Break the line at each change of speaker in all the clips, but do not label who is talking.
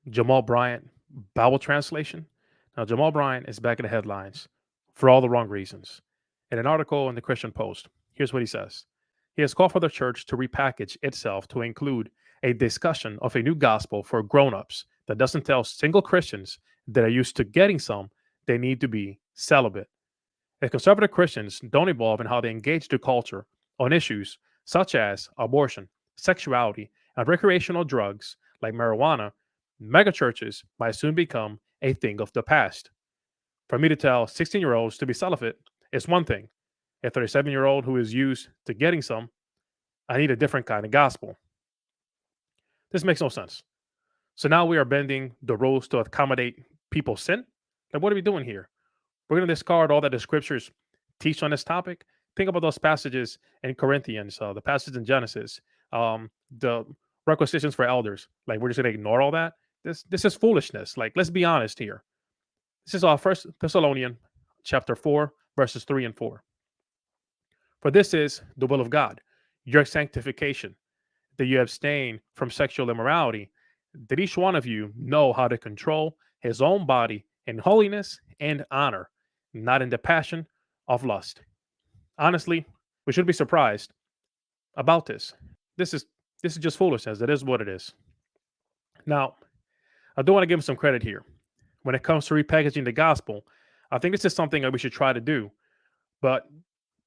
Jamal Bryant Bible translation. Now, Jamal Bryant is back in the headlines for all the wrong reasons. In an article in the Christian Post, here's what he says. He has called for the church to repackage itself to include a discussion of a new gospel for grown-ups that doesn't tell single Christians that are used to getting some they need to be celibate. If conservative Christians don't evolve in how they engage the culture on issues such as abortion, sexuality, and recreational drugs like marijuana, megachurches might soon become a thing of the past. For me to tell 16-year-olds to be celibate is one thing. A 37-year-old who is used to getting some, I need a different kind of gospel. This makes no sense. So now we are bending the rules to accommodate people's sin? Like, what are we doing here? We're going to discard all that the scriptures teach on this topic. Think about those passages in Corinthians, the passage in Genesis, the requisitions for elders. Like, we're just going to ignore all that. This is foolishness. Like, let's be honest here. This is our First Thessalonian chapter 4, verses 3 and 4. For this is the will of God, your sanctification, that you abstain from sexual immorality, that each one of you know how to control his own body in holiness and honor, not in the passion of lust. Honestly, we should be surprised about this. This is this is just foolishness. It is what it is. Now, I do want to give him some credit here. When it comes to repackaging the gospel, I think this is something that we should try to do. But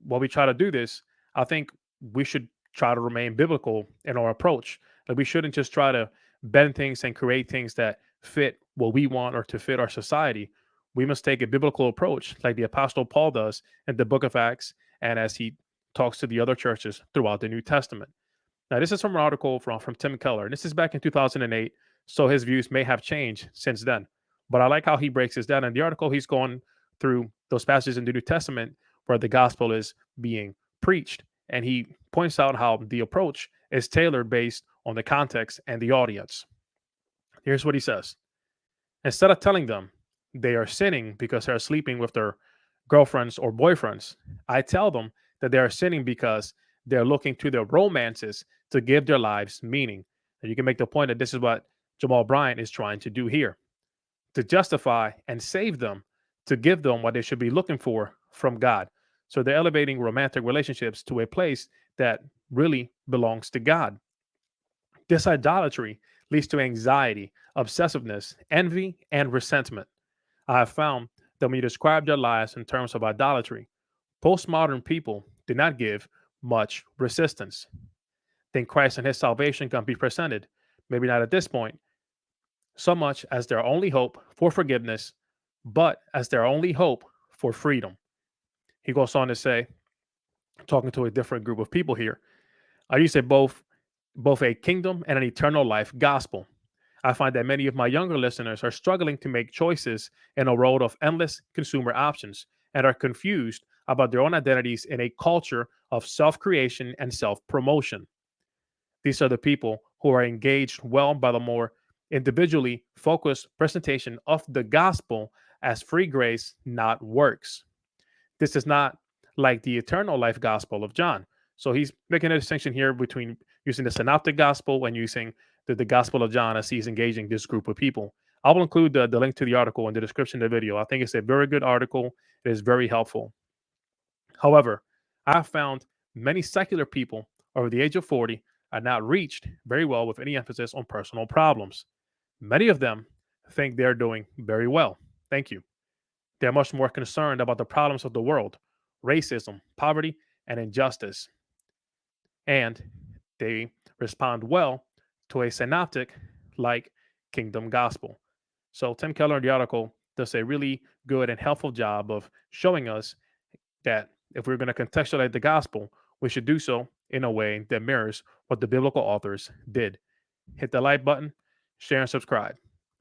while we try to do this, I think we should try to remain biblical in our approach. Like, we shouldn't just try to bend things and create things that fit what we want or to fit our society. We must take a biblical approach, like the Apostle Paul does in the book of Acts, and as he talks to the other churches throughout the New Testament. Now, this is from an article from Tim Keller, and this is back in 2008, so his views may have changed since then. But I like how he breaks this down. In the article, he's going through those passages in the New Testament where the gospel is being preached, and he points out how the approach is tailored based on the context and the audience. Here's what he says. Instead of telling them they are sinning because they're sleeping with their girlfriends or boyfriends, I tell them that they are sinning because they're looking to their romances to give their lives meaning. And you can make the point that this is what Jamal Bryant is trying to do here, to justify and save them, to give them what they should be looking for from God. So they're elevating romantic relationships to a place that really belongs to God. This idolatry leads to anxiety, obsessiveness, envy, and resentment. I have found that when you describe their lives in terms of idolatry, postmodern people do not give much resistance. Then Christ and his salvation can be presented, maybe not at this point, so much as their only hope for forgiveness, but as their only hope for freedom. He goes on to say, talking to a different group of people here, I use it both a kingdom and an eternal life gospel. I find that many of my younger listeners are struggling to make choices in a world of endless consumer options and are confused about their own identities in a culture of self creation and self promotion. These are the people who are engaged well by the more individually focused presentation of the gospel as free grace, not works. This is not like the eternal life gospel of John. So he's making a distinction here between using the synoptic gospel and using the gospel of John as he's engaging this group of people. I will include the link to the article in the description of the video. I think it's a very good article. It is very helpful. However, I've found many secular people over the age of 40 are not reached very well with any emphasis on personal problems. Many of them think they're doing very well. Thank you. They're much more concerned about the problems of the world, racism, poverty, and injustice. And they respond well to a synoptic like kingdom gospel. So Tim Keller in the article does a really good and helpful job of showing us that if we're going to contextualize the gospel, we should do so in a way that mirrors what the biblical authors did. Hit the like button, share, and subscribe.